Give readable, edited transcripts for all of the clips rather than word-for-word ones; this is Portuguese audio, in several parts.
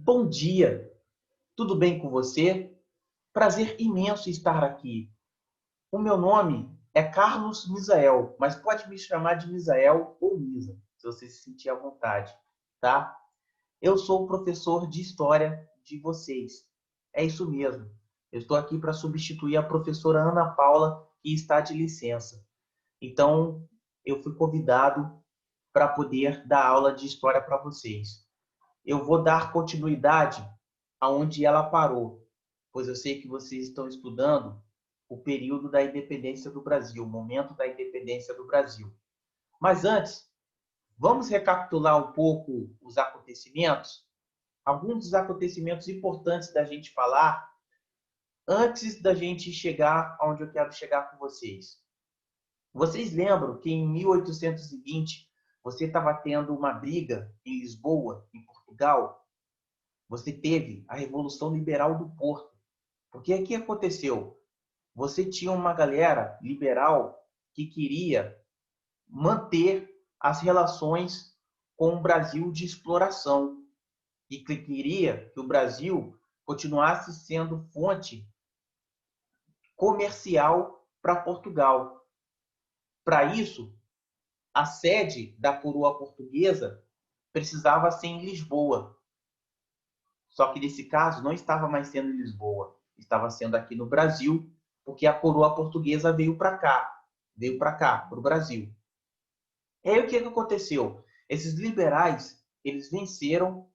Bom dia, tudo bem com você? Prazer imenso estar aqui. O meu nome é Carlos Misael, mas pode me chamar de Misael ou Misa, se você se sentir à vontade, tá? Eu sou o professor de História de vocês. É isso mesmo. Eu estou aqui para substituir a professora Ana Paula, que está de licença. Então, eu fui convidado para poder dar aula de História para vocês. Eu vou dar continuidade aonde ela parou, pois eu sei que vocês estão estudando o período da independência do Brasil, o momento da independência do Brasil. Mas antes, vamos recapitular um pouco os acontecimentos, alguns dos acontecimentos importantes da gente falar antes da gente chegar aonde eu quero chegar com vocês. Vocês lembram que em 1820 você estava tendo uma briga em Lisboa, em Portugal? Você teve a Revolução Liberal do Porto. Porque o que aconteceu? Você tinha uma galera liberal que queria manter as relações com o Brasil de exploração e que queria que o Brasil continuasse sendo fonte comercial para Portugal. Para isso, a sede da coroa portuguesa precisava ser em Lisboa. Só que nesse caso não estava mais sendo em Lisboa, estava sendo aqui no Brasil, porque a coroa portuguesa veio para cá, para o Brasil. E aí o que aconteceu? Esses liberais, eles venceram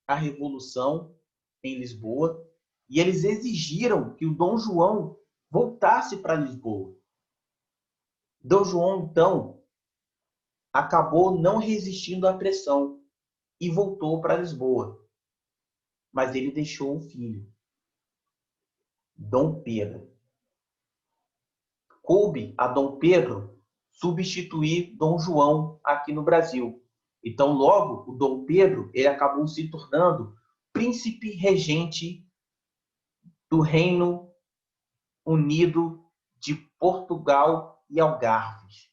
a Revolução em Lisboa e eles exigiram que o Dom João voltasse para Lisboa. Dom João, então, acabou não resistindo à pressão e voltou para Lisboa. Mas ele deixou um filho, Dom Pedro. Coube a Dom Pedro substituir Dom João aqui no Brasil. Então, logo, o Dom Pedro ele acabou se tornando príncipe regente do Reino Unido de Portugal e Algarves.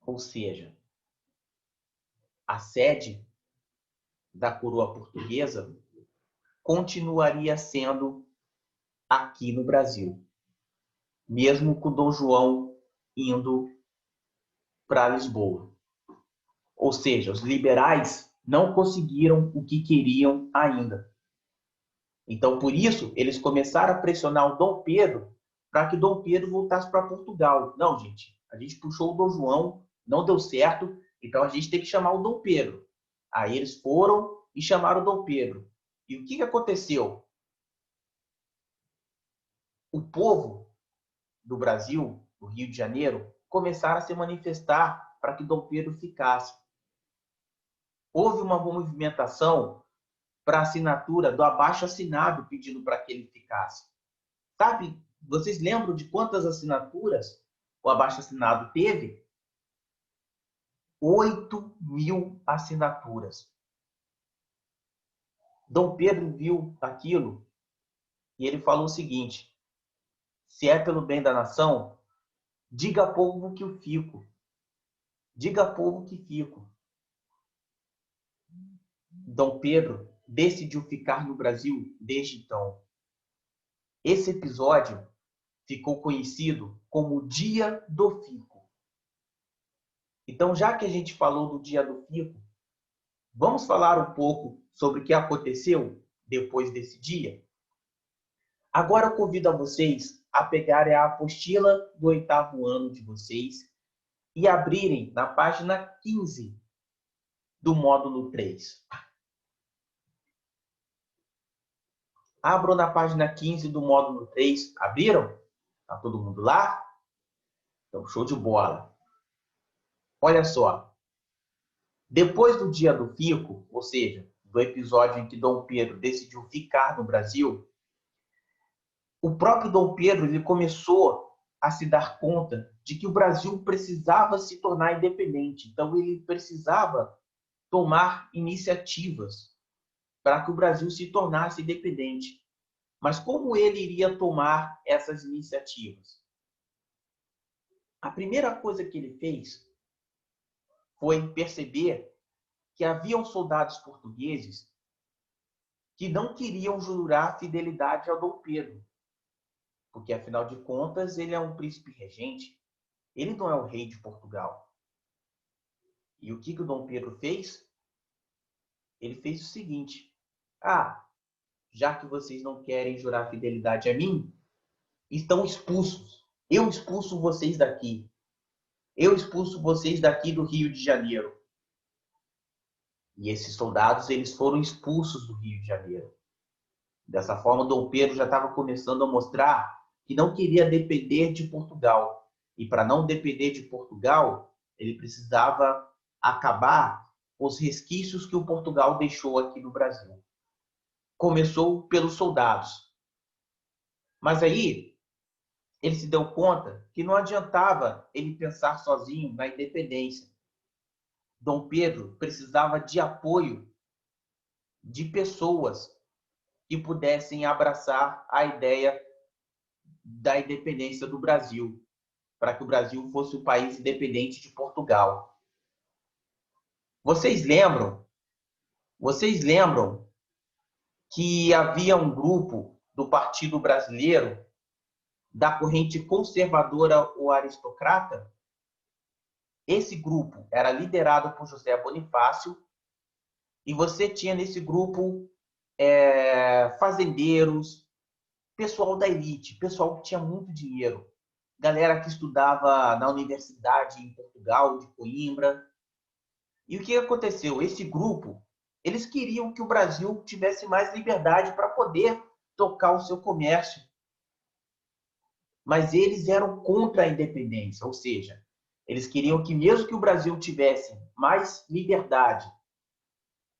Ou seja, a sede da coroa portuguesa continuaria sendo aqui no Brasil, mesmo com Dom João indo para Lisboa. Ou seja, os liberais não conseguiram o que queriam ainda. Então, por isso, eles começaram a pressionar o Dom Pedro para que Dom Pedro voltasse para Portugal. Não, gente, a gente puxou o Dom João, não deu certo, então a gente tem que chamar o Dom Pedro. Aí eles foram e chamaram o Dom Pedro. E o que aconteceu? O povo do Brasil, do Rio de Janeiro, começaram a se manifestar para que Dom Pedro ficasse. Houve uma movimentação para a assinatura do abaixo-assinado pedindo para que ele ficasse. Sabe, vocês lembram de quantas assinaturas o abaixo-assinado teve? 8.000 assinaturas. Dom Pedro viu aquilo e ele falou o seguinte: se é pelo bem da nação, diga a povo que eu fico. Diga a povo que fico. Dom Pedro decidiu ficar no Brasil desde então. Esse episódio ficou conhecido como o Dia do Fico. Então, já que a gente falou do Dia do Fico, vamos falar um pouco sobre o que aconteceu depois desse dia? Agora eu convido a vocês a pegarem a apostila do 8º ano de vocês e abrirem na página 15 do módulo 3. Abram na página 15 do módulo 3. Abriram? Tá todo mundo lá? Então, show de bola. Olha só. Depois do Dia do Fico, ou seja, do episódio em que Dom Pedro decidiu ficar no Brasil, o próprio Dom Pedro ele começou a se dar conta de que o Brasil precisava se tornar independente. Então, ele precisava tomar iniciativas para que o Brasil se tornasse independente. Mas como ele iria tomar essas iniciativas? A primeira coisa que ele fez foi perceber que haviam soldados portugueses que não queriam jurar fidelidade ao Dom Pedro, porque, afinal de contas, ele é um príncipe regente, ele não é o rei de Portugal. E o que o Dom Pedro fez? Ele fez o seguinte: já que vocês não querem jurar fidelidade a mim, estão expulsos. Eu expulso vocês daqui. Eu expulso vocês daqui do Rio de Janeiro. E esses soldados, eles foram expulsos do Rio de Janeiro. Dessa forma, Dom Pedro já estava começando a mostrar que não queria depender de Portugal. E para não depender de Portugal, ele precisava acabar com os resquícios que o Portugal deixou aqui no Brasil. Começou pelos soldados. Mas aí, ele se deu conta que não adiantava ele pensar sozinho na independência. Dom Pedro precisava de apoio de pessoas que pudessem abraçar a ideia da independência do Brasil, para que o Brasil fosse o país independente de Portugal. Vocês lembram? Vocês lembram que havia um grupo do Partido Brasileiro, da corrente conservadora ou aristocrata? Esse grupo era liderado por José Bonifácio, e você tinha nesse grupo fazendeiros, pessoal da elite, pessoal que tinha muito dinheiro, galera que estudava na universidade em Portugal, de Coimbra. E o que aconteceu? Esse grupo, eles queriam que o Brasil tivesse mais liberdade para poder tocar o seu comércio. Mas eles eram contra a independência, ou seja, eles queriam que mesmo que o Brasil tivesse mais liberdade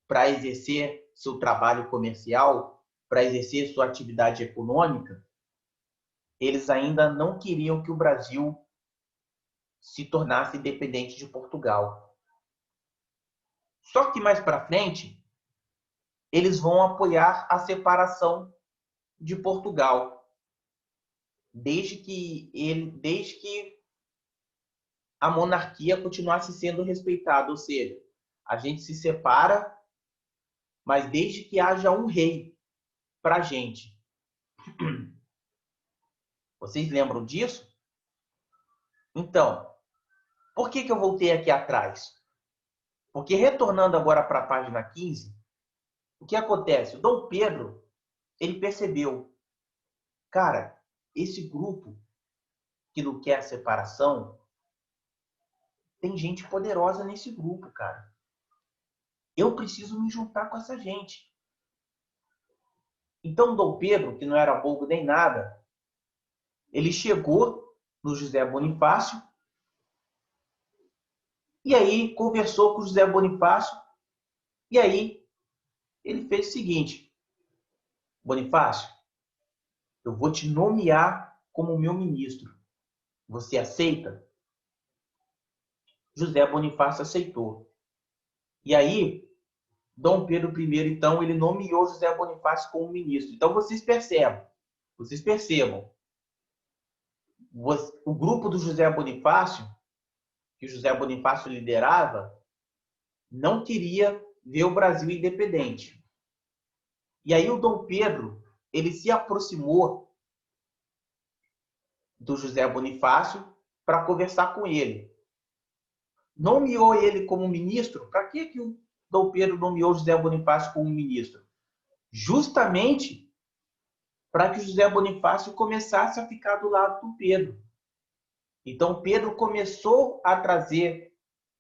para exercer seu trabalho comercial, para exercer sua atividade econômica, eles ainda não queriam que o Brasil se tornasse independente de Portugal. Só que mais para frente, eles vão apoiar a separação de Portugal, desde que a monarquia continuasse sendo respeitada, ou seja, a gente se separa, mas desde que haja um rei para a gente. Vocês lembram disso? Então, por que eu voltei aqui atrás? Porque, retornando agora para a página 15, o que acontece? O Dom Pedro, ele percebeu, cara, esse grupo que não quer a separação, tem gente poderosa nesse grupo, cara. Eu preciso me juntar com essa gente. Então, Dom Pedro, que não era bobo nem nada, ele chegou no José Bonifácio e aí conversou com o José Bonifácio e aí ele fez o seguinte: Bonifácio, eu vou te nomear como meu ministro. Você aceita? José Bonifácio aceitou. E aí, Dom Pedro I, então, ele nomeou José Bonifácio como ministro. Então, vocês percebam, o grupo do José Bonifácio, que o José Bonifácio liderava, não queria ver o Brasil independente. E aí o Dom Pedro, ele se aproximou do José Bonifácio para conversar com ele. Nomeou ele como ministro. Para que o Dom Pedro nomeou José Bonifácio como ministro? Justamente para que José Bonifácio começasse a ficar do lado do Pedro. Então, Pedro começou a trazer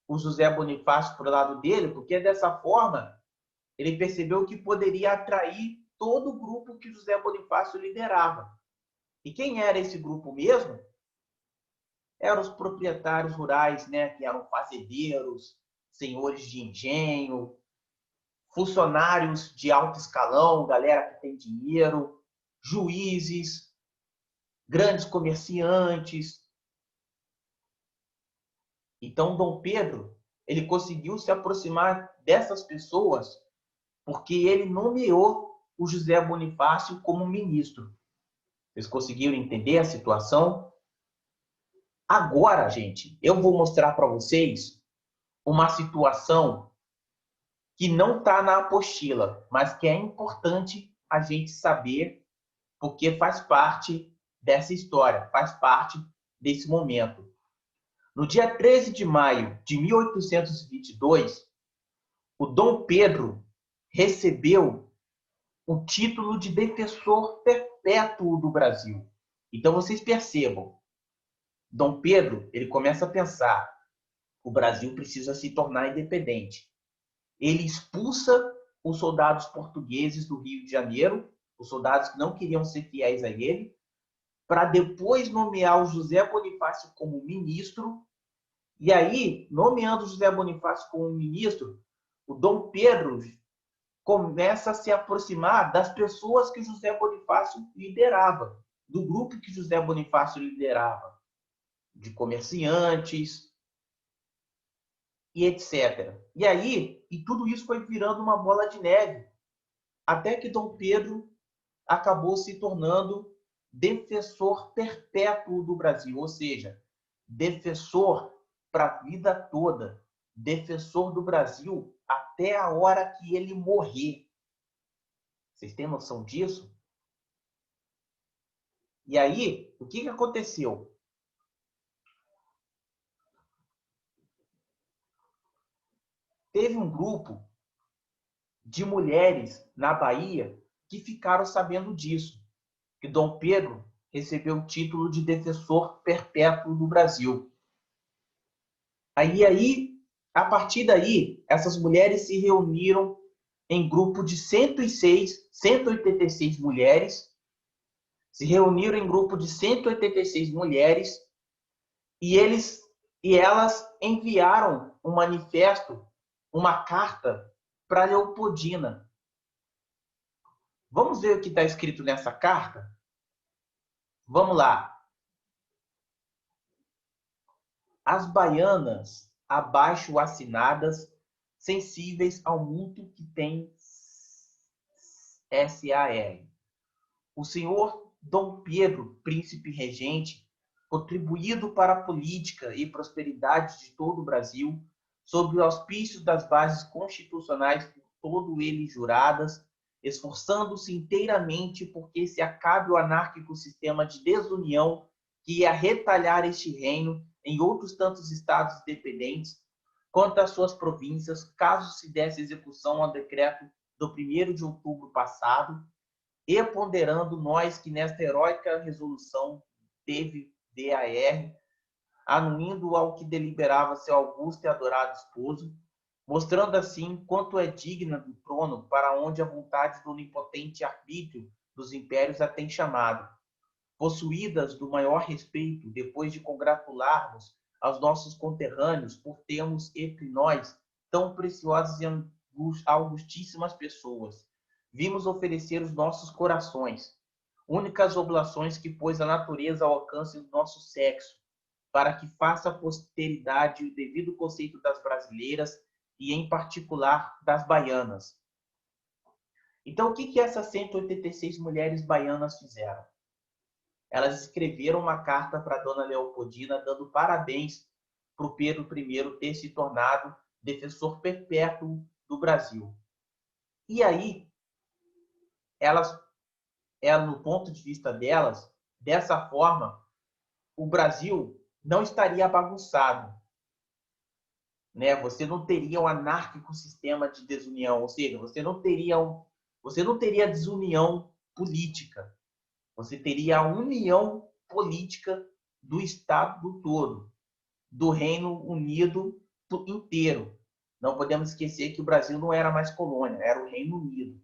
o José Bonifácio para o lado dele, porque dessa forma ele percebeu que poderia atrair todo o grupo que José Bonifácio liderava. E quem era esse grupo mesmo? Eram os proprietários rurais, né? Que eram fazendeiros, senhores de engenho, funcionários de alto escalão, galera que tem dinheiro, juízes, grandes comerciantes. Então, Dom Pedro, ele conseguiu se aproximar dessas pessoas porque ele nomeou o José Bonifácio como ministro. Vocês conseguiram entender a situação? Agora, gente, eu vou mostrar para vocês uma situação que não está na apostila, mas que é importante a gente saber, porque faz parte dessa história, faz parte desse momento. No dia 13 de maio de 1822, o Dom Pedro recebeu o título de defensor perpétuo do Brasil. Então vocês percebam, Dom Pedro, ele começa a pensar, o Brasil precisa se tornar independente. Ele expulsa os soldados portugueses do Rio de Janeiro, os soldados que não queriam ser fiéis a ele, para depois nomear o José Bonifácio como ministro. E aí, nomeando o José Bonifácio como ministro, o Dom Pedro começa a se aproximar das pessoas que José Bonifácio liderava, do grupo que José Bonifácio liderava, de comerciantes e etc. E aí, tudo isso foi virando uma bola de neve, até que Dom Pedro acabou se tornando defensor perpétuo do Brasil, ou seja, defensor para a vida toda, defensor do Brasil até a hora que ele morrer. Vocês têm noção disso? E aí, o que aconteceu? Teve um grupo de mulheres na Bahia que ficaram sabendo disso, que Dom Pedro recebeu o título de defensor perpétuo do Brasil. Aí, a partir daí, essas mulheres se reuniram em grupo de 186 mulheres, se reuniram em grupo de 186 mulheres e elas enviaram um manifesto, uma carta para Leopoldina. Vamos ver o que está escrito nessa carta? Vamos lá. As baianas abaixo assinadas, sensíveis ao mútuo que tem SAR. O senhor Dom Pedro, príncipe regente, contribuído para a política e prosperidade de todo o Brasil, sob o auspício das bases constitucionais por todo ele juradas, esforçando-se inteiramente porque se acabe o anárquico sistema de desunião que ia retalhar este reino em outros tantos estados dependentes, quanto às suas províncias, caso se desse execução ao decreto do 1º de outubro passado, e ponderando nós que nesta heróica resolução teve DAR, anuindo ao que deliberava seu augusto e adorado esposo, mostrando assim quanto é digna do trono para onde a vontade do onipotente arbítrio dos impérios a tem chamado, possuídas do maior respeito, depois de congratularmos aos nossos conterrâneos por termos entre nós tão preciosas e augustíssimas pessoas, vimos oferecer os nossos corações, únicas oblações que pôs a natureza ao alcance do nosso sexo, para que faça a posteridade o devido conceito das brasileiras e, em particular, das baianas. Então, o que essas 186 mulheres baianas fizeram? Elas escreveram uma carta para Dona Leopoldina dando parabéns para o Pedro I ter se tornado defensor perpétuo do Brasil. E aí, no ponto de vista delas, dessa forma, o Brasil não estaria bagunçado, né? Você não teria um anárquico sistema de desunião, ou seja, você não teria desunião política. Você teria a união política do Estado todo, do Reino Unido inteiro. Não podemos esquecer que o Brasil não era mais colônia, era o Reino Unido.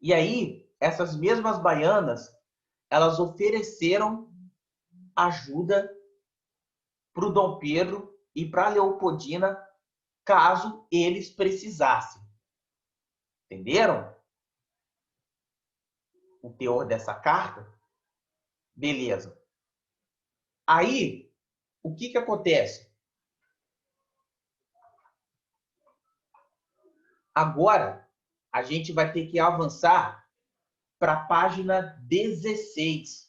E aí, essas mesmas baianas, elas ofereceram ajuda para o Dom Pedro e para a Leopoldina, caso eles precisassem. Entenderam o teor dessa carta? Beleza. Aí, o que acontece? Agora, a gente vai ter que avançar para a página 16.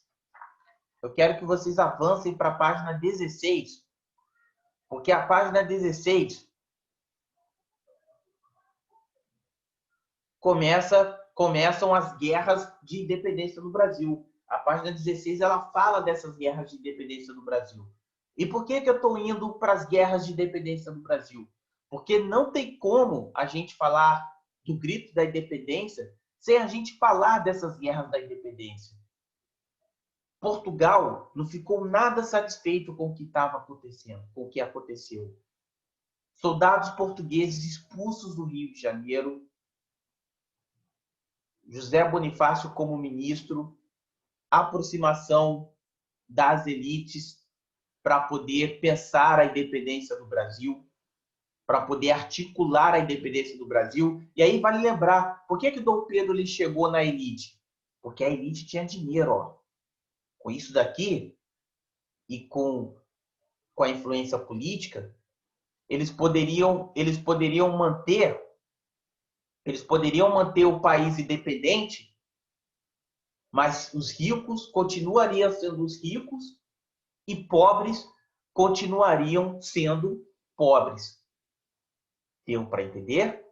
Eu quero que vocês avancem para a página 16, porque a página 16 começam as guerras de independência no Brasil. A página 16 ela fala dessas guerras de independência no Brasil. E por que eu estou indo para as guerras de independência no Brasil? Porque não tem como a gente falar do grito da independência sem a gente falar dessas guerras da independência. Portugal não ficou nada satisfeito com o que estava acontecendo, com o que aconteceu. Soldados portugueses expulsos do Rio de Janeiro, José Bonifácio como ministro, aproximação das elites para poder pensar a independência do Brasil, para poder articular a independência do Brasil. E aí vale lembrar, por que Dom Pedro ele chegou na elite? Porque a elite tinha dinheiro, ó. Com isso daqui e com a influência política, eles poderiam manter o país independente, mas os ricos continuariam sendo os ricos e pobres continuariam sendo pobres. Deu para entender?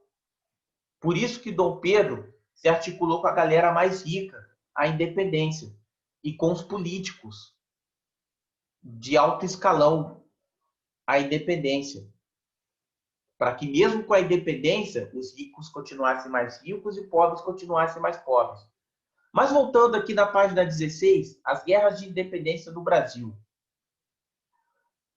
Por isso que Dom Pedro se articulou com a galera mais rica, a independência, e com os políticos de alto escalão, a independência. Para que mesmo com a independência, os ricos continuassem mais ricos e pobres continuassem mais pobres. Mas voltando aqui na página 16, as guerras de independência do Brasil.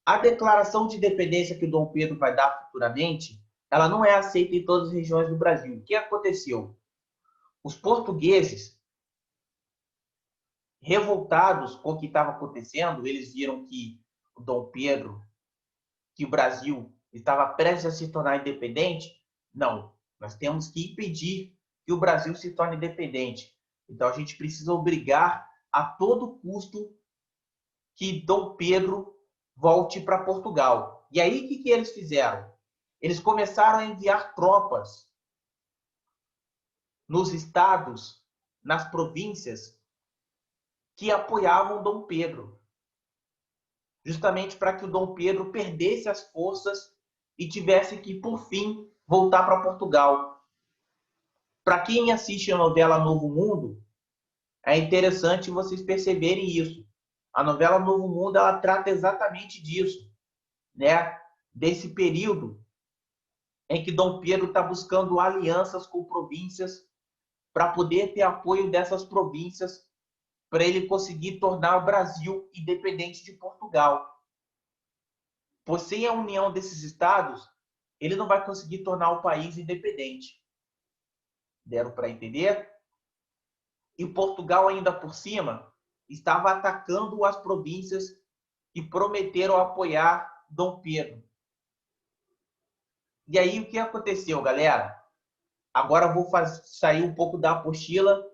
A declaração de independência que Dom Pedro vai dar futuramente, ela não é aceita em todas as regiões do Brasil. O que aconteceu? Os portugueses, revoltados com o que estava acontecendo, eles viram que o Dom Pedro, que o Brasil estava prestes a se tornar independente. Não, nós temos que impedir que o Brasil se torne independente. Então a gente precisa obrigar a todo custo que Dom Pedro volte para Portugal. E aí o que eles fizeram? Eles começaram a enviar tropas nos estados, nas províncias que apoiavam Dom Pedro, justamente para que o Dom Pedro perdesse as forças e tivesse que, por fim, voltar para Portugal. Para quem assiste a novela Novo Mundo, é interessante vocês perceberem isso. A novela Novo Mundo ela trata exatamente disso, né? Desse período em que Dom Pedro está buscando alianças com províncias para poder ter apoio dessas províncias para ele conseguir tornar o Brasil independente de Portugal. Por sem a união desses estados, ele não vai conseguir tornar o país independente. Deram para entender? E Portugal, ainda por cima, estava atacando as províncias que prometeram apoiar Dom Pedro. E aí, o que aconteceu, galera? Agora eu vou sair um pouco da apostila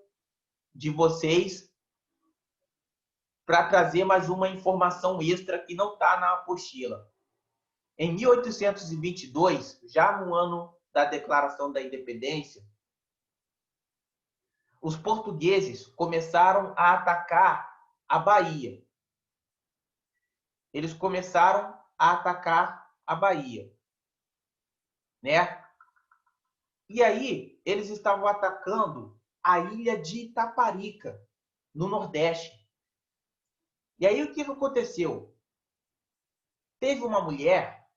de vocês para trazer mais uma informação extra que não está na apostila. Em 1822, já no ano da Declaração da Independência, os portugueses começaram a atacar a Bahia. Eles começaram a atacar a Bahia, né? E aí, eles estavam atacando a ilha de Itaparica, no Nordeste. E aí, o que aconteceu? Teve uma mulher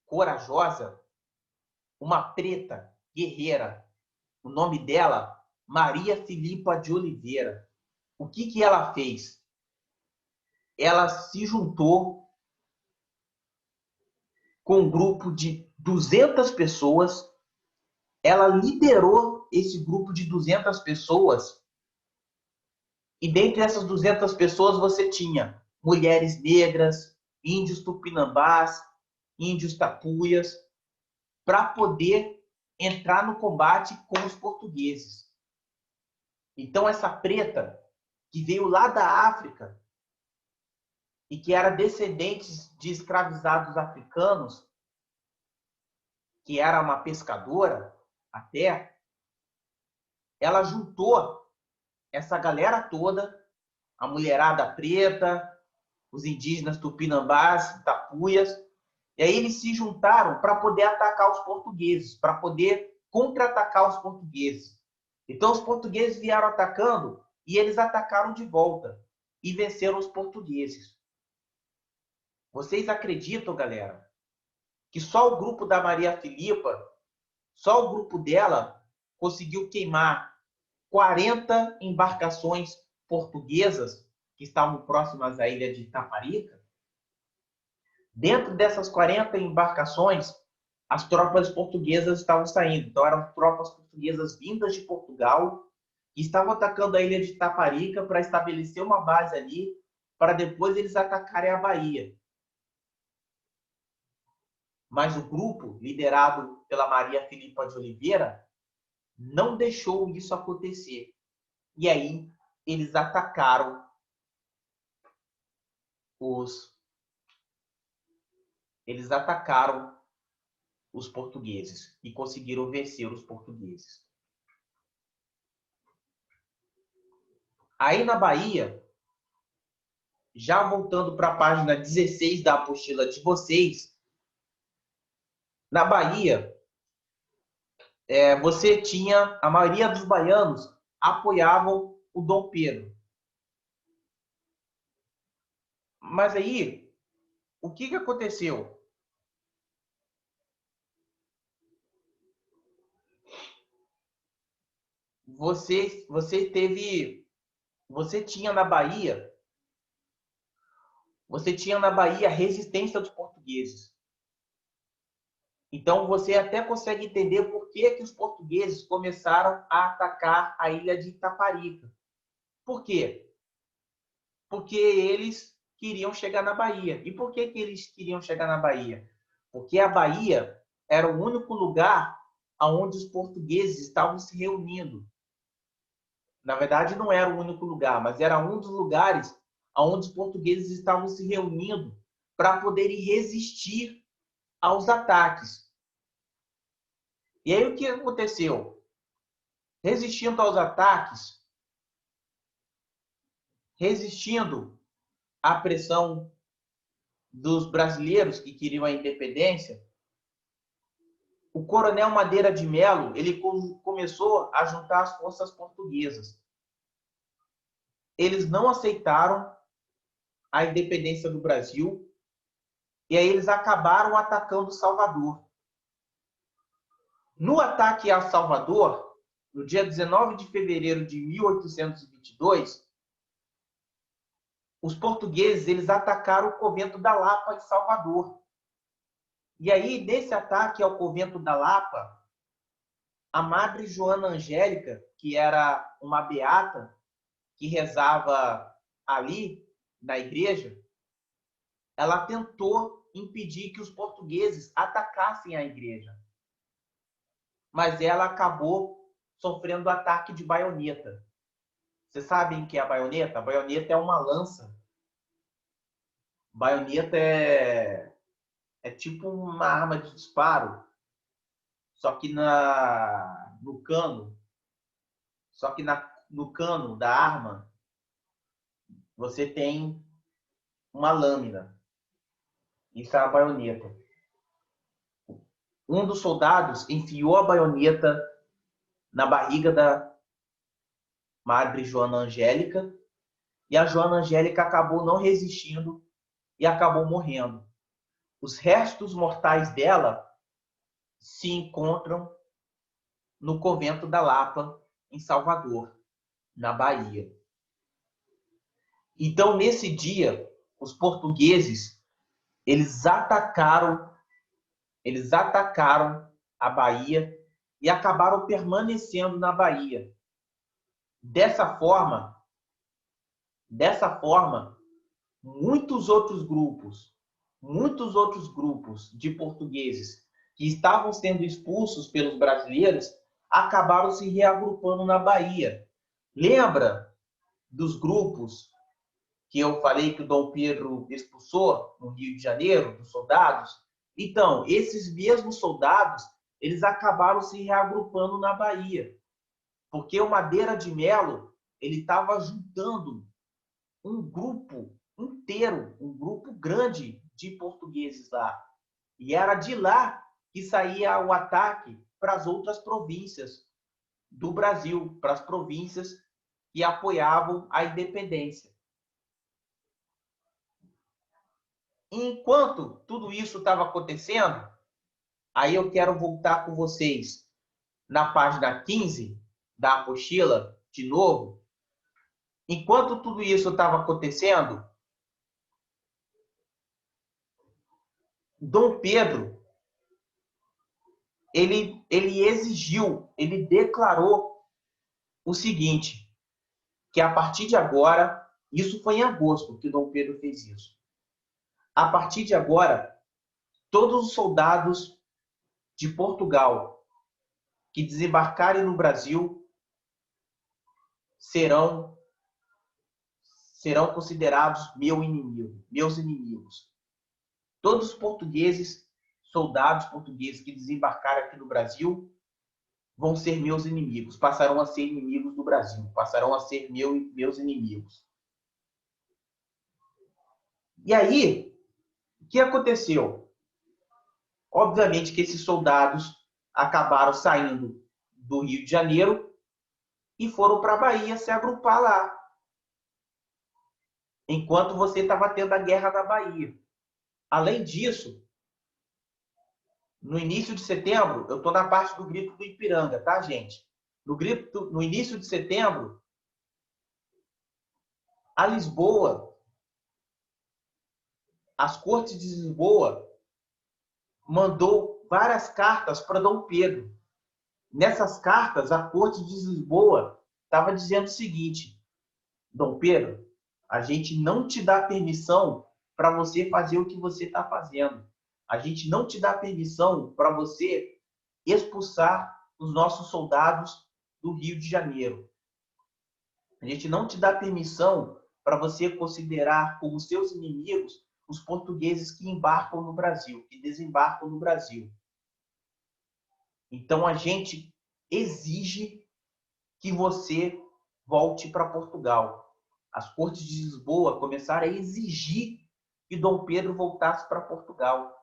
corajosa, uma preta, guerreira. O nome dela, Maria Filipa de Oliveira. O que ela fez? Ela se juntou com um grupo de 200 pessoas. Ela liderou esse grupo de 200 pessoas. E dentre essas 200 pessoas você tinha mulheres negras, índios tupinambás, índios tapuias, para poder entrar no combate com os portugueses. Então essa preta, que veio lá da África e que era descendente de escravizados africanos, que era uma pescadora até, ela juntou essa galera toda, a mulherada preta, os indígenas tupinambás, tapuias, e aí eles se juntaram para poder atacar os portugueses, para poder contra-atacar os portugueses. Então, os portugueses vieram atacando e eles atacaram de volta e venceram os portugueses. Vocês acreditam, galera, que só o grupo da Maria Filipa, só o grupo dela, conseguiu queimar 40 embarcações portuguesas que estavam próximas à ilha de Itaparica? Dentro dessas 40 embarcações, as tropas portuguesas estavam saindo. Então, eram tropas portuguesas vindas de Portugal que estavam atacando a ilha de Itaparica para estabelecer uma base ali, para depois eles atacarem a Bahia. Mas o grupo, liderado pela Maria Filipa de Oliveira, não deixou isso acontecer. E aí, eles atacaram os portugueses e conseguiram vencer os portugueses. Aí na Bahia, já voltando para a página 16 da apostila de vocês, na Bahia, você tinha, a maioria dos baianos apoiavam o Dom Pedro. Mas aí, o que aconteceu? Você tinha na Bahia a resistência dos portugueses. Então, você até consegue entender por que os portugueses começaram a atacar a ilha de Itaparica. Por quê? Porque eles queriam chegar na Bahia. E por que eles queriam chegar na Bahia? Porque a Bahia era o único lugar onde os portugueses estavam se reunindo. Na verdade, não era o único lugar, mas era um dos lugares onde os portugueses estavam se reunindo para poderem resistir aos ataques. E aí o que aconteceu? Resistindo aos ataques, resistindo à pressão dos brasileiros que queriam a independência, o coronel Madeira de Melo, ele começou a juntar as forças portuguesas. Eles não aceitaram a independência do Brasil e aí eles acabaram atacando Salvador. No ataque a Salvador, no dia 19 de fevereiro de 1822, os portugueses eles atacaram o convento da Lapa em Salvador. E aí, nesse ataque ao convento da Lapa, a Madre Joana Angélica, que era uma beata que rezava ali na igreja, ela tentou impedir que os portugueses atacassem a igreja. Mas ela acabou sofrendo ataque de baioneta. Vocês sabem o que é a baioneta? A baioneta é uma lança. Baioneta é tipo uma arma de disparo, só que no cano. Só que no cano da arma, você tem uma lâmina. Isso é a baioneta. Um dos soldados enfiou a baioneta na barriga da Madre Joana Angélica e a Joana Angélica acabou não resistindo e acabou morrendo. Os restos mortais dela se encontram no convento da Lapa, em Salvador, na Bahia. Então, nesse dia, os portugueses eles atacaram a Bahia e acabaram permanecendo na Bahia. Dessa forma, muitos outros grupos de portugueses que estavam sendo expulsos pelos brasileiros acabaram se reagrupando na Bahia. Lembra dos grupos que eu falei que o Dom Pedro expulsou no Rio de Janeiro, dos soldados? Então, esses mesmos soldados, eles acabaram se reagrupando na Bahia. Porque o Madeira de Melo, ele estava juntando um grupo inteiro, um grupo grande de portugueses lá. E era de lá que saía o ataque para as outras províncias do Brasil, para as províncias que apoiavam a independência. Enquanto tudo isso estava acontecendo, aí eu quero voltar com vocês na página 15 da apostila, de novo. Enquanto tudo isso estava acontecendo, Dom Pedro, ele exigiu, ele declarou o seguinte, que a partir de agora, isso foi em agosto que Dom Pedro fez isso. A partir de agora, todos os soldados de Portugal que desembarcarem no Brasil serão considerados meus inimigos. Todos os portugueses, soldados portugueses que desembarcarem aqui no Brasil, vão ser meus inimigos, passarão a ser inimigos do Brasil, passarão a ser meus inimigos. E aí, o que aconteceu? Obviamente que esses soldados acabaram saindo do Rio de Janeiro e foram para a Bahia se agrupar lá. Enquanto você estava tendo a guerra na Bahia. Além disso, no início de setembro, eu estou na parte do Grito do Ipiranga, tá, gente? No início de setembro, a Lisboa, as cortes de Lisboa, mandou várias cartas para Dom Pedro. Nessas cartas, a corte de Lisboa estava dizendo o seguinte: Dom Pedro, a gente não te dá permissão para você fazer o que você está fazendo. A gente não te dá permissão para você expulsar os nossos soldados do Rio de Janeiro. A gente não te dá permissão para você considerar como seus inimigos os portugueses que embarcam no Brasil, que desembarcam no Brasil. Então a gente exige que você volte para Portugal. As cortes de Lisboa começaram a exigir que Dom Pedro voltasse para Portugal.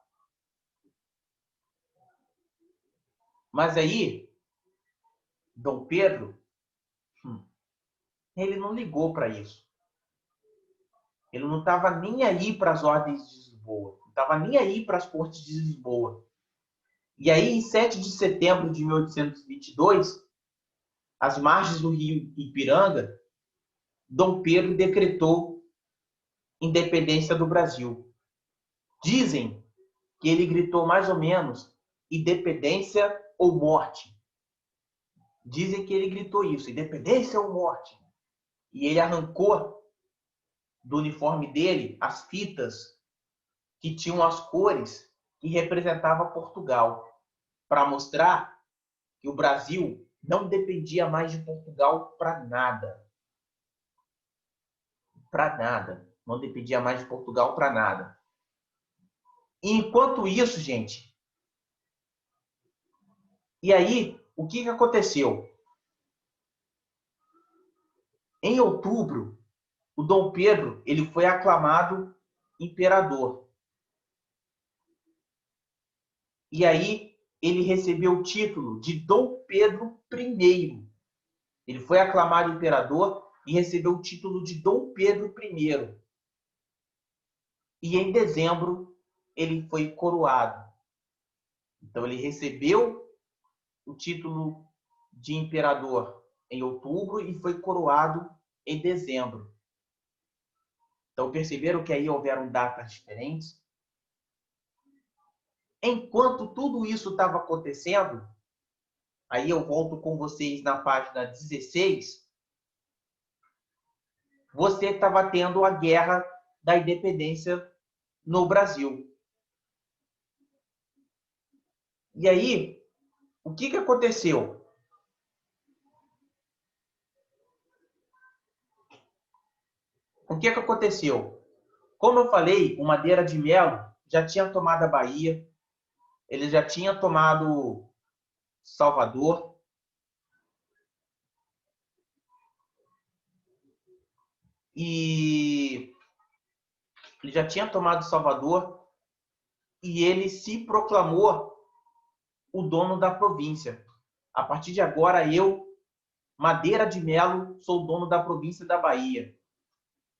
Mas aí, Dom Pedro, ele não ligou para isso. Ele não estava nem aí para as ordens de Lisboa. Não estava nem aí para as cortes de Lisboa. E aí, em 7 de setembro de 1822, às margens do rio Ipiranga, Dom Pedro decretou independência do Brasil. Dizem que ele gritou mais ou menos independência ou morte. Dizem que ele gritou isso, independência ou morte. E ele arrancou do uniforme dele as fitas que tinham as cores que representavam Portugal, para mostrar que o Brasil não dependia mais de Portugal para nada. Para nada. Não dependia mais de Portugal para nada. E enquanto isso, gente, e aí, o que aconteceu? Em outubro, o Dom Pedro ele foi aclamado imperador. E aí, ele recebeu o título de Dom Pedro I. Ele foi aclamado imperador e recebeu o título de Dom Pedro I. E em dezembro, ele foi coroado. Então, ele recebeu o título de imperador em outubro e foi coroado em dezembro. Então, perceberam que aí houveram datas diferentes? Enquanto tudo isso estava acontecendo, aí eu volto com vocês na página 16, você estava tendo a guerra da independência no Brasil. E aí, o que aconteceu? O que aconteceu? Como eu falei, o Madeira de Melo já tinha tomado a Bahia, ele já tinha tomado Salvador. E ele já tinha tomado Salvador e ele se proclamou o dono da província. A partir de agora, eu, Madeira de Melo, sou o dono da província da Bahia.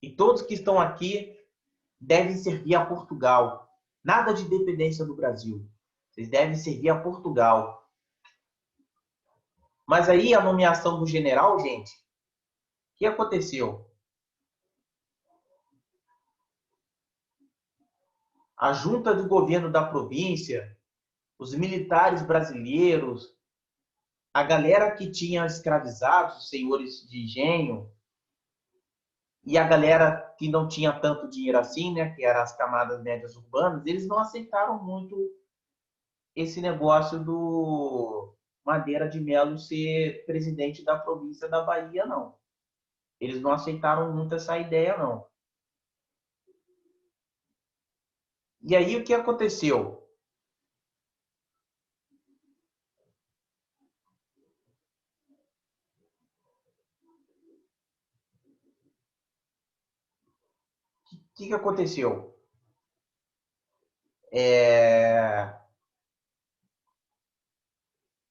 E todos que estão aqui devem servir a Portugal. Nada de dependência do Brasil. Vocês devem servir a Portugal. Mas aí a nomeação do general, gente, o que aconteceu? A junta do governo da província, os militares brasileiros, a galera que tinha escravizado os senhores de engenho e a galera que não tinha tanto dinheiro assim, né, que eram as camadas médias urbanas, eles não aceitaram muito esse negócio do Madeira de Melo ser presidente da província da Bahia, não. Eles não aceitaram muito essa ideia, não. E aí o que aconteceu? O que aconteceu?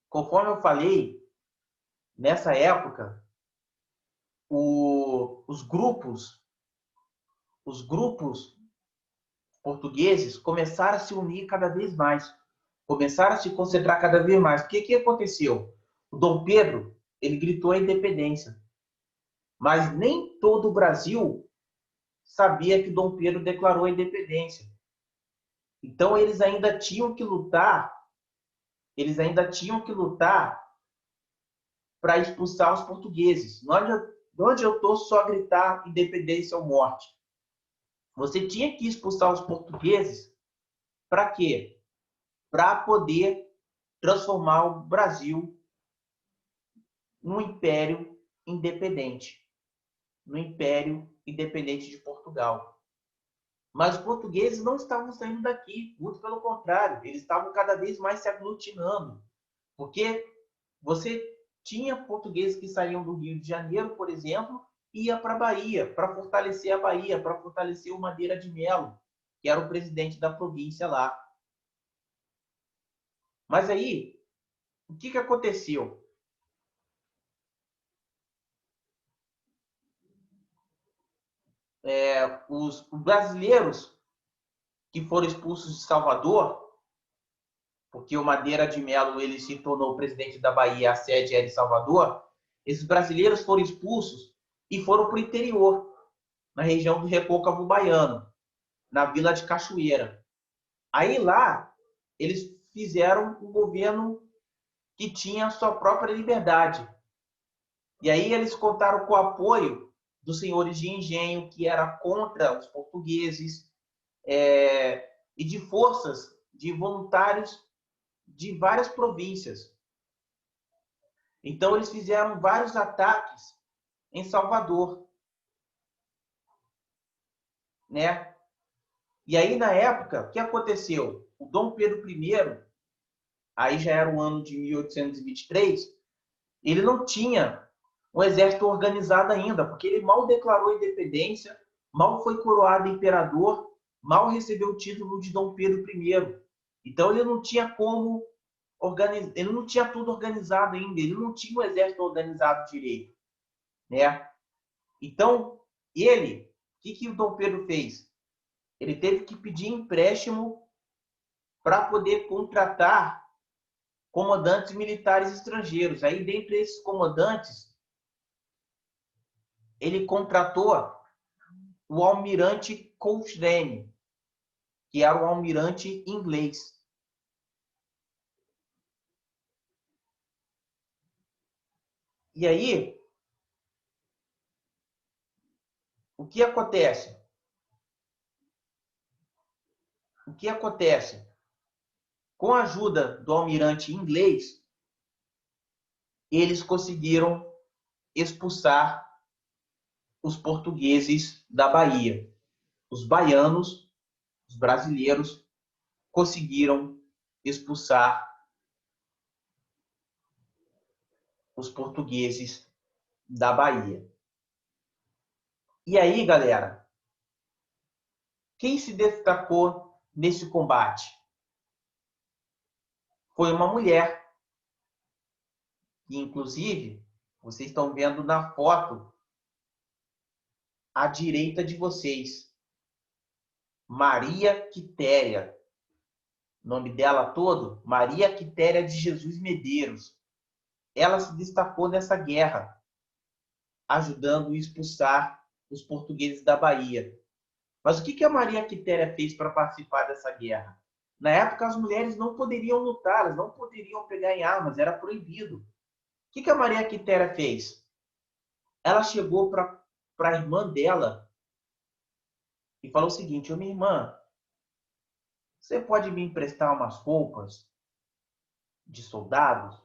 Conforme eu falei, nessa época, os grupos portugueses começaram a se unir cada vez mais, começaram a se concentrar cada vez mais. O que aconteceu? O Dom Pedro, ele gritou a independência, mas nem todo o Brasil sabia que Dom Pedro declarou a independência. Então eles ainda tinham que lutar para expulsar os portugueses. Não adiantou só gritar independência ou morte. Você tinha que expulsar os portugueses para quê? Para poder transformar o Brasil num império independente, no império independente de Portugal. Mas os portugueses não estavam saindo daqui, muito pelo contrário, eles estavam cada vez mais se aglutinando, porque você tinha portugueses que saíam do Rio de Janeiro, por exemplo, e ia para a Bahia, para fortalecer a Bahia, para fortalecer o Madeira de Melo, que era o presidente da província lá. Mas aí, o que aconteceu? Os brasileiros que foram expulsos de Salvador, porque o Madeira de Melo ele se tornou presidente da Bahia, a sede era em Salvador, esses brasileiros foram expulsos e foram para o interior, na região do Recôncavo Baiano, na vila de Cachoeira. Aí lá, eles fizeram um governo que tinha a sua própria liberdade. E aí eles contaram com o apoio dos senhores de engenho, que era contra os portugueses, e de forças de voluntários de várias províncias. Então eles fizeram vários ataques em Salvador, né? E aí na época, o que aconteceu? O Dom Pedro I, aí já era o ano de 1823, ele não tinha um exército organizado ainda, porque ele mal declarou a independência, mal foi coroado imperador, mal recebeu o título de Dom Pedro I. Então ele não tinha como organizar, ele não tinha tudo organizado ainda, ele não tinha o exército organizado direito, né? Então, o que o Dom Pedro fez? Ele teve que pedir empréstimo para poder contratar comandantes militares estrangeiros. Aí, dentre esses comandantes, ele contratou o almirante Cochrane, que era um almirante inglês. E aí, o que acontece? O que acontece? Com a ajuda do almirante inglês, eles conseguiram expulsar os portugueses da Bahia. Os baianos, os brasileiros, conseguiram expulsar os portugueses da Bahia. E aí, galera, quem se destacou nesse combate? foi uma mulher, que inclusive vocês estão vendo na foto à direita de vocês. Maria Quitéria. O nome dela todo? Maria Quitéria de Jesus Medeiros. Ela se destacou nessa guerra, ajudando a expulsar os portugueses da Bahia. Mas o que a Maria Quitéria fez para participar dessa guerra? Na época, as mulheres não poderiam lutar, elas não poderiam pegar em armas, era proibido. O que a Maria Quitéria fez? Ela chegou para a irmã dela e falou o seguinte: minha irmã, você pode me emprestar umas roupas de soldados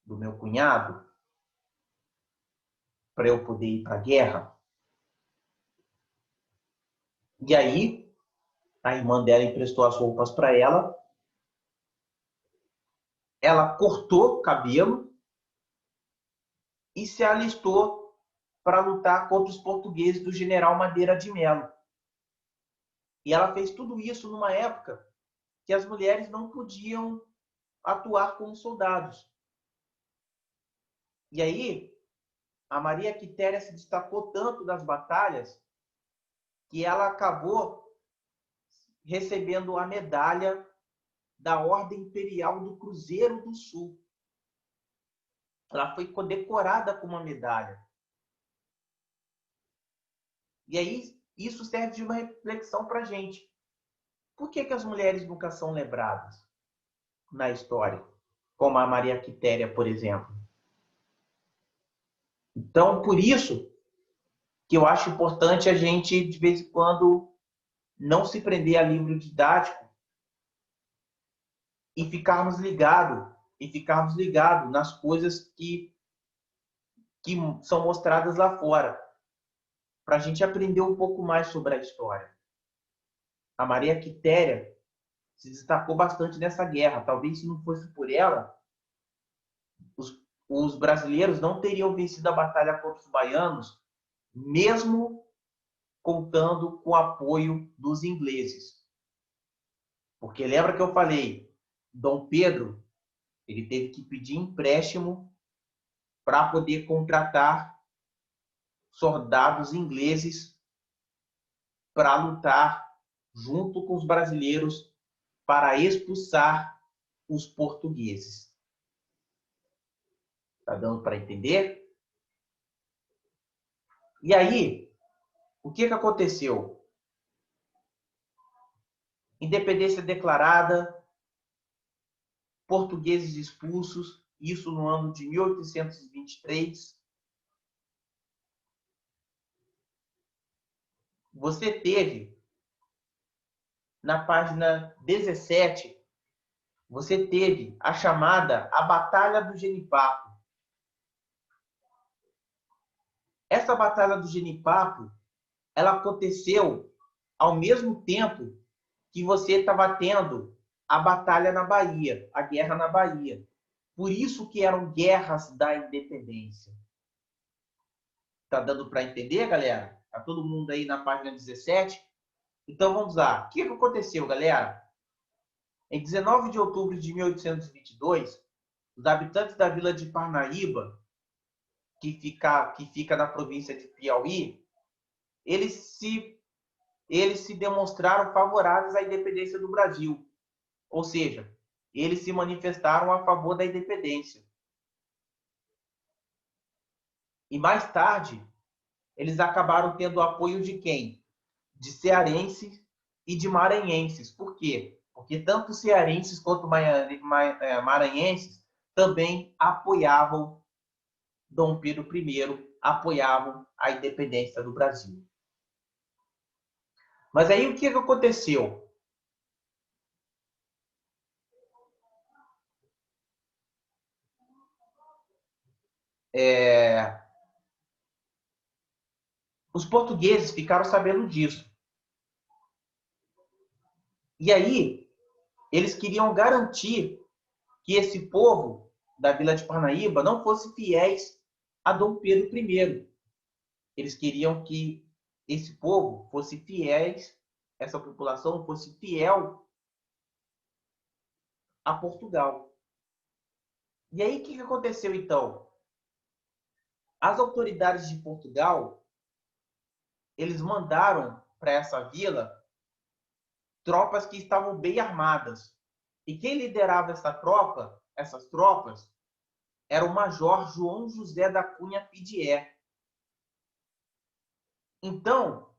do meu cunhado para eu poder ir para a guerra? E aí, a irmã dela emprestou as roupas para ela. Ela cortou o cabelo e se alistou para lutar contra os portugueses do general Madeira de Melo. E ela fez tudo isso numa época que as mulheres não podiam atuar como soldados. E aí, a Maria Quitéria se destacou tanto das batalhas que ela acabou recebendo a medalha da Ordem Imperial do Cruzeiro do Sul. Ela foi condecorada com uma medalha. E aí, isso serve de uma reflexão para a gente. Por que as mulheres nunca são lembradas na história? Como a Maria Quitéria, por exemplo. Então, por isso que eu acho importante a gente, de vez em quando, não se prender a livro didático e ficarmos ligados nas coisas que são mostradas lá fora, para a gente aprender um pouco mais sobre a história. A Maria Quitéria se destacou bastante nessa guerra. Talvez, se não fosse por ela, os brasileiros não teriam vencido a batalha contra os baianos, mesmo contando com o apoio dos ingleses. Porque lembra que eu falei, Dom Pedro, ele teve que pedir empréstimo para poder contratar soldados ingleses para lutar junto com os brasileiros para expulsar os portugueses. Tá dando para entender? E aí, o que aconteceu? Independência declarada, portugueses expulsos, isso no ano de 1823. Você teve, na página 17, você teve a chamada a Batalha do Genipapo. Essa Batalha do Genipapo, ela aconteceu ao mesmo tempo que você estava tendo a batalha na Bahia, a guerra na Bahia. Por isso que eram guerras da independência. Tá dando para entender, galera? Tá todo mundo aí na página 17? Então vamos lá. O que aconteceu, galera? Em 19 de outubro de 1822, os habitantes da vila de Parnaíba, que fica na província de Piauí, eles se demonstraram favoráveis à independência do Brasil. Ou seja, eles se manifestaram a favor da independência. E mais tarde, eles acabaram tendo o apoio de quem? De cearenses e de maranhenses. Por quê? Porque tanto cearenses quanto maranhenses também apoiavam Dom Pedro I, apoiavam a independência do Brasil. Mas aí o que aconteceu? Os portugueses ficaram sabendo disso. E aí, eles queriam garantir que esse povo da Vila de Parnaíba não fosse fiéis a Dom Pedro I. Eles queriam que esse povo fosse fiéis, essa população fosse fiel a Portugal. E aí, o que aconteceu então? As autoridades de Portugal, eles mandaram para essa vila tropas que estavam bem armadas. E quem liderava essas tropas, era o Major João José da Cunha Pidié. Então,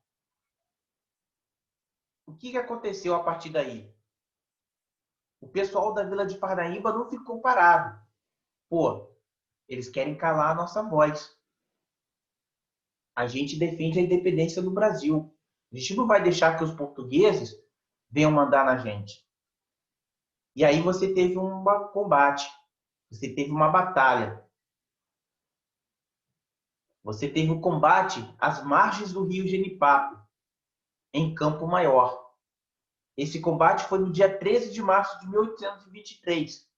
o que aconteceu a partir daí? O pessoal da Vila de Parnaíba não ficou parado. Pô, eles querem calar a nossa voz. A gente defende a independência do Brasil. A gente não vai deixar que os portugueses venham mandar na gente. E aí você teve um combate, você teve uma batalha. Você teve um combate às margens do rio Genipapo, em Campo Maior. Esse combate foi no dia 13 de março de 1823.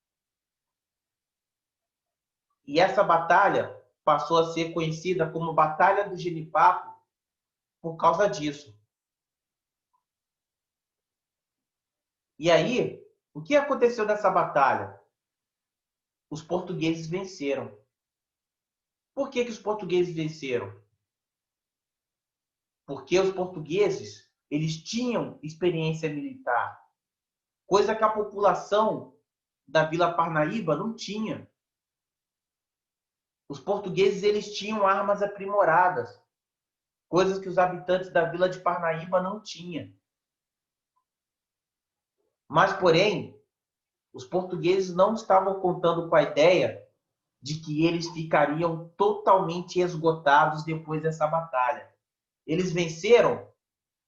E essa batalha passou a ser conhecida como Batalha do Genipapo por causa disso. E aí, o que aconteceu nessa batalha? Os portugueses venceram. Por que os portugueses venceram? Porque os portugueses, eles tinham experiência militar, coisa que a população da Vila Parnaíba não tinha. Os portugueses, eles tinham armas aprimoradas, coisas que os habitantes da Vila de Parnaíba não tinham. Mas, porém, os portugueses não estavam contando com a ideia de que eles ficariam totalmente esgotados depois dessa batalha. Eles venceram,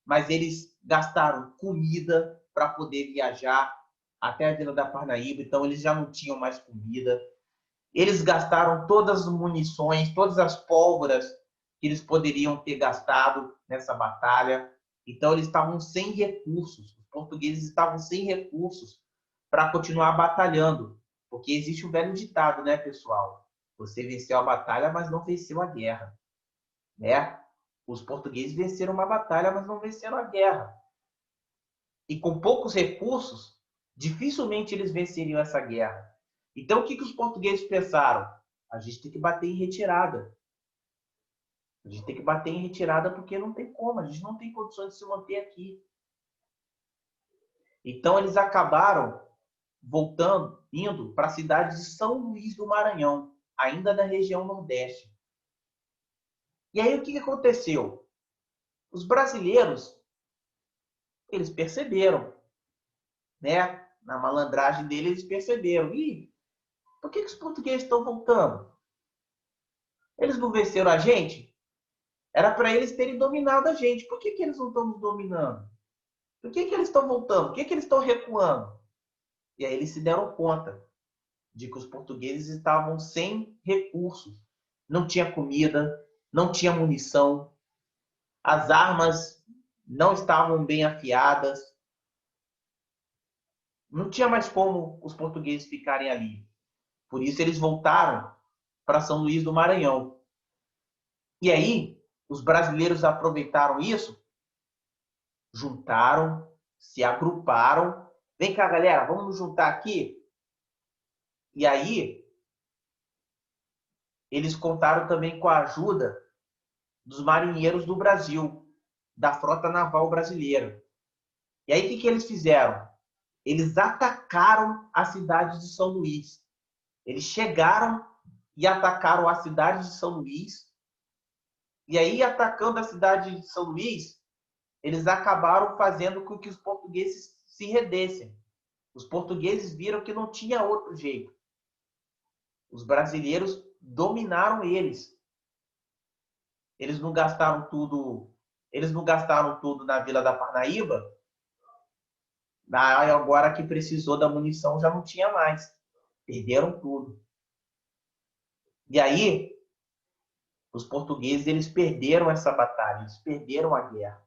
mas eles gastaram comida para poder viajar até a Vila da Parnaíba, então eles já não tinham mais comida. Eles gastaram todas as munições, todas as pólvoras que eles poderiam ter gastado nessa batalha. Então eles estavam sem recursos. Os portugueses estavam sem recursos para continuar batalhando, porque existe um velho ditado, né, pessoal? Você venceu a batalha, mas não venceu a guerra, né? Os portugueses venceram uma batalha, mas não venceram a guerra. E com poucos recursos, dificilmente eles venceriam essa guerra. Então, o que os portugueses pensaram? A gente tem que bater em retirada. A gente tem que bater em retirada porque não tem como, a gente não tem condições de se manter aqui. Então, eles acabaram voltando, indo para a cidade de São Luís do Maranhão, ainda da região Nordeste. E aí, o que aconteceu? Os brasileiros, eles perceberam, né? Na malandragem deles, eles perceberam. Ih, por que os portugueses estão voltando? Eles não venceram a gente? Era para eles terem dominado a gente. Por que eles não estão nos dominando? Por que eles estão voltando? Por que eles estão recuando? E aí eles se deram conta de que os portugueses estavam sem recursos. Não tinha comida, não tinha munição, as armas não estavam bem afiadas. Não tinha mais como os portugueses ficarem ali. Por isso eles voltaram para São Luís do Maranhão. E aí, os brasileiros aproveitaram isso, juntaram, se agruparam. Vem cá, galera, vamos nos juntar aqui. E aí, eles contaram também com a ajuda dos marinheiros do Brasil, da frota naval brasileira. E aí, o que eles fizeram? Eles atacaram a cidade de São Luís. Eles chegaram e atacaram a cidade de São Luís. E aí, atacando a cidade de São Luís, eles acabaram fazendo com que os portugueses se rendessem. Os portugueses viram que não tinha outro jeito. Os brasileiros dominaram eles. Eles não gastaram tudo na Vila da Parnaíba. Agora que precisou da munição já não tinha mais. Perderam tudo. E aí, os portugueses eles perderam essa batalha, eles perderam a guerra.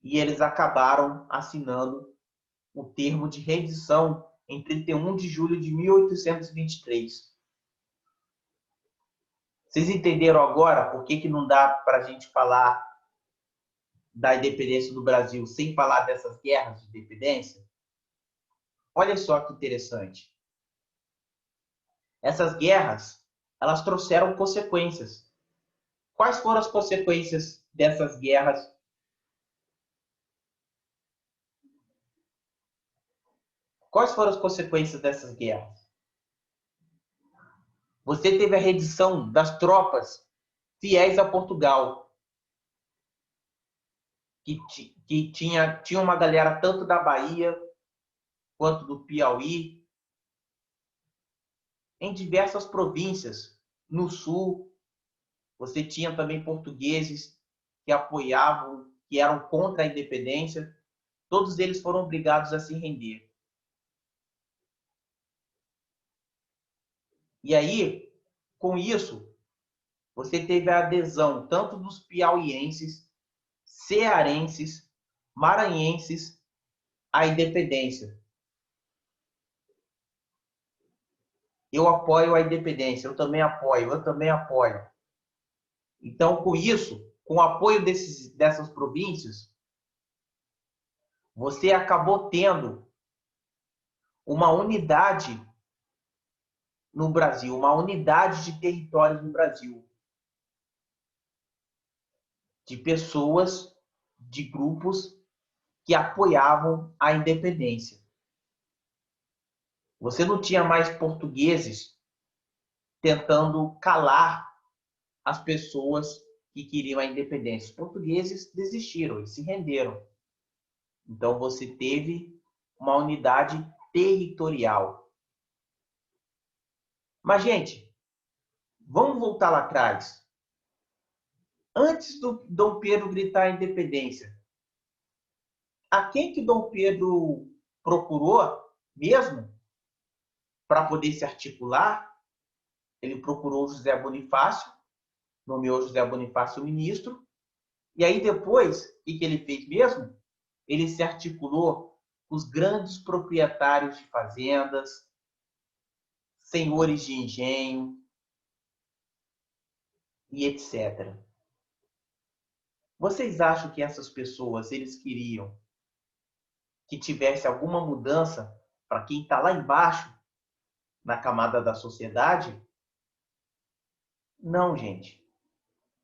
E eles acabaram assinando o termo de rendição em 31 de julho de 1823. Vocês entenderam agora por que não dá para a gente falar da independência do Brasil sem falar dessas guerras de independência? Olha só que interessante. Essas guerras, elas trouxeram consequências. Quais foram as consequências dessas guerras? Quais foram as consequências dessas guerras? Você teve a redição das tropas fiéis a Portugal, que tinha uma galera tanto da Bahia quanto do Piauí, em diversas províncias. No sul, você tinha também portugueses que apoiavam, que eram contra a independência. Todos eles foram obrigados a se render. E aí, com isso, você teve a adesão tanto dos piauienses, cearenses, maranhenses à independência. Eu apoio a independência, eu também apoio, eu também apoio. Então, com isso, com o apoio dessas províncias, você acabou tendo uma unidade no Brasil, uma unidade de territórios no Brasil, de pessoas, de grupos que apoiavam a independência. Você não tinha mais portugueses tentando calar as pessoas que queriam a independência. Os portugueses desistiram, eles se renderam. Então você teve uma unidade territorial. Mas, gente, vamos voltar lá atrás. Antes do Dom Pedro gritar a independência, a quem que Dom Pedro procurou mesmo para poder se articular? Ele procurou José Bonifácio, nomeou José Bonifácio ministro, e aí depois, o que ele fez mesmo? Ele se articulou com os grandes proprietários de fazendas, senhores de engenho e etc. Vocês acham que essas pessoas, eles queriam que tivesse alguma mudança para quem está lá embaixo, na camada da sociedade? Não, gente.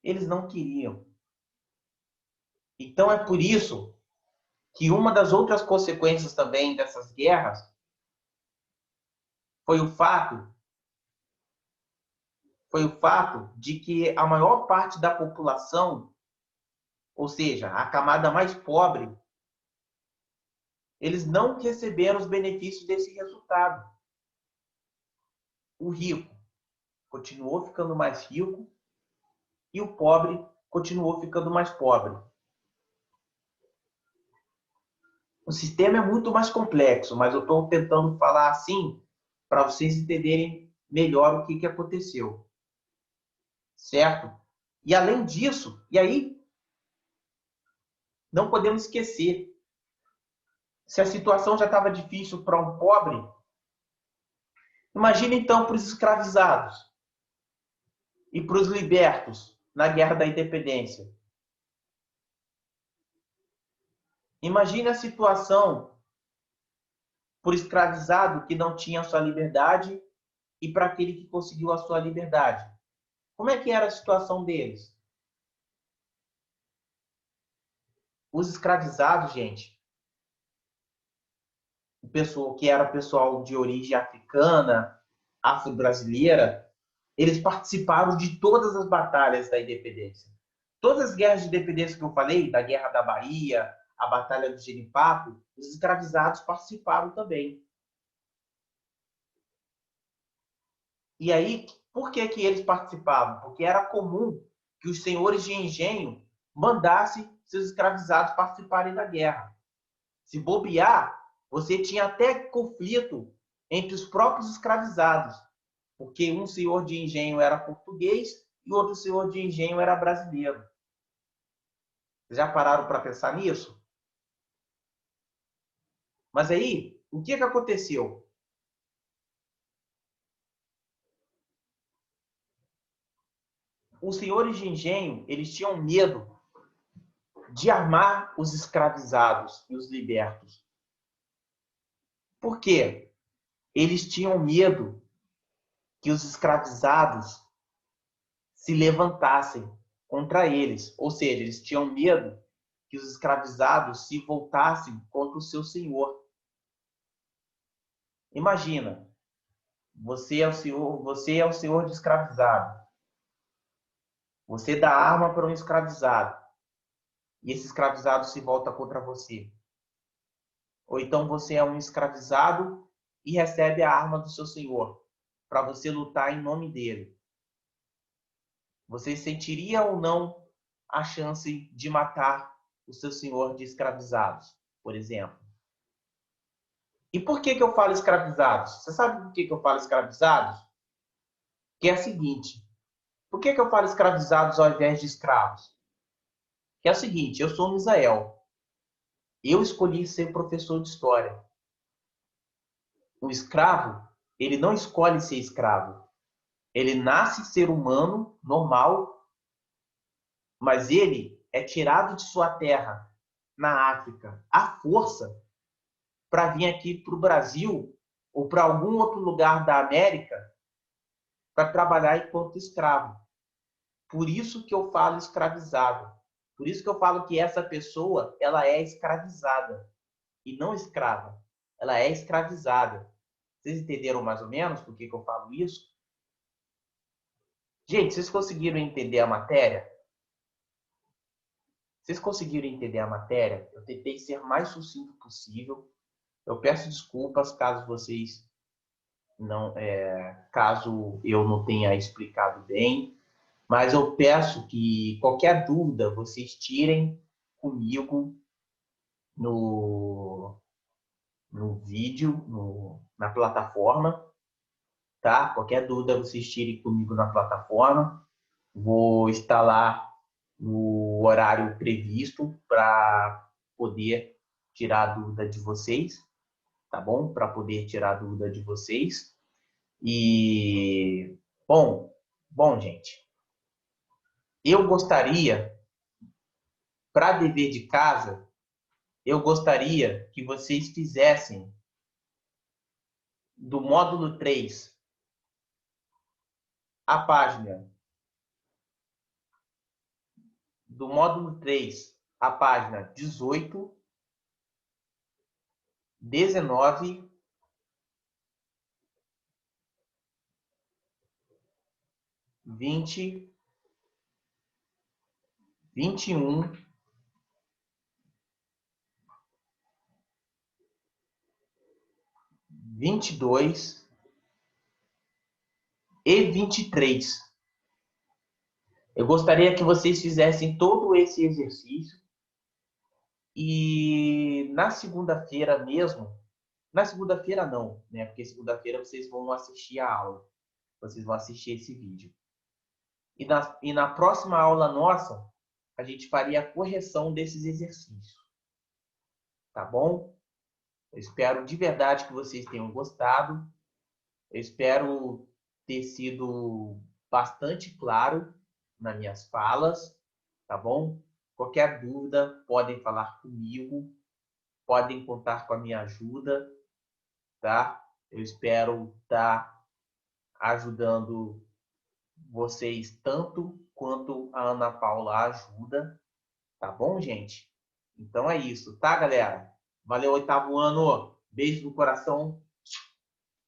Eles não queriam. Então é por isso que uma das outras consequências também dessas guerras foi o fato de que a maior parte da população, ou seja, a camada mais pobre, eles não receberam os benefícios desse resultado. O rico continuou ficando mais rico e o pobre continuou ficando mais pobre. O sistema é muito mais complexo, mas eu estou tentando falar assim para vocês entenderem melhor o que aconteceu. Certo? E além disso, e aí não podemos esquecer, se a situação já estava difícil para um pobre, imagine então para os escravizados e para os libertos na Guerra da Independência. Imagine a situação por escravizado que não tinha a sua liberdade e para aquele que conseguiu a sua liberdade. Como é que era a situação deles? Os escravizados, gente, o pessoal que era pessoal de origem africana, afro-brasileira, eles participaram de todas as batalhas da independência. Todas as guerras de independência que eu falei, da Guerra da Bahia, a Batalha do Genipapo, os escravizados participaram também. E aí, por que que eles participavam? Porque era comum que os senhores de engenho mandassem seus escravizados participarem da guerra. Se bobear, você tinha até conflito entre os próprios escravizados, porque um senhor de engenho era português e outro senhor de engenho era brasileiro. Já pararam para pensar nisso? Mas aí, o que aconteceu? Os senhores de engenho, eles tinham medo de armar os escravizados e os libertos. Por quê? Eles tinham medo que os escravizados se levantassem contra eles. Ou seja, eles tinham medo que os escravizados se voltassem contra o seu senhor. Imagina, você é o senhor de escravizado. Você dá arma para um escravizado e esse escravizado se volta contra você. Ou então você é um escravizado e recebe a arma do seu senhor para você lutar em nome dele. Você sentiria ou não a chance de matar o seu senhor de escravizados, por exemplo? E por que eu falo escravizados? Você sabe por que eu falo escravizados? Que é o seguinte, por que eu falo escravizados ao invés de escravos? Que é o seguinte, eu sou o Misael. Eu escolhi ser professor de história. Um escravo, ele não escolhe ser escravo. Ele nasce ser humano, normal, mas ele é tirado de sua terra, na África, à força, para vir aqui para o Brasil ou para algum outro lugar da América para trabalhar enquanto escravo. Por isso que eu falo escravizado. Por isso que eu falo que essa pessoa, ela é escravizada e não escrava. Ela é escravizada. Vocês entenderam mais ou menos por que eu falo isso? Gente, vocês conseguiram entender a matéria? Vocês conseguiram entender a matéria? Eu tentei ser mais sucinto possível. Eu peço desculpas caso vocês não, caso eu não tenha explicado bem, mas eu peço que qualquer dúvida vocês tirem comigo no vídeo, na plataforma, tá? Qualquer dúvida vocês tirem comigo na plataforma. Vou estar lá no horário previsto para poder tirar a dúvida de vocês, tá bom? Para poder tirar a dúvida de vocês. E, bom, gente, eu gostaria, para dever de casa, eu gostaria que vocês fizessem do módulo 3 a página, do módulo 3 a página 18, 19, 20, 21, 22 e 23. Eu gostaria que vocês fizessem todo esse exercício e na segunda-feira mesmo, na segunda-feira não, né? Porque segunda-feira vocês vão assistir a aula, vocês vão assistir esse vídeo. E na próxima aula nossa, a gente faria a correção desses exercícios, tá bom? Eu espero de verdade que vocês tenham gostado. Eu espero ter sido bastante claro nas minhas falas, tá bom? Qualquer dúvida, podem falar comigo, podem contar com a minha ajuda, tá? Eu espero estar ajudando vocês tanto quanto a Ana Paula ajuda, tá bom, gente? Então é isso, tá, galera? Valeu, oitavo ano. Beijo no coração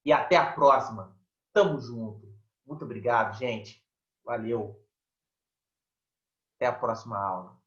e até a próxima. Tamo junto. Muito obrigado, gente. Valeu. Até a próxima aula.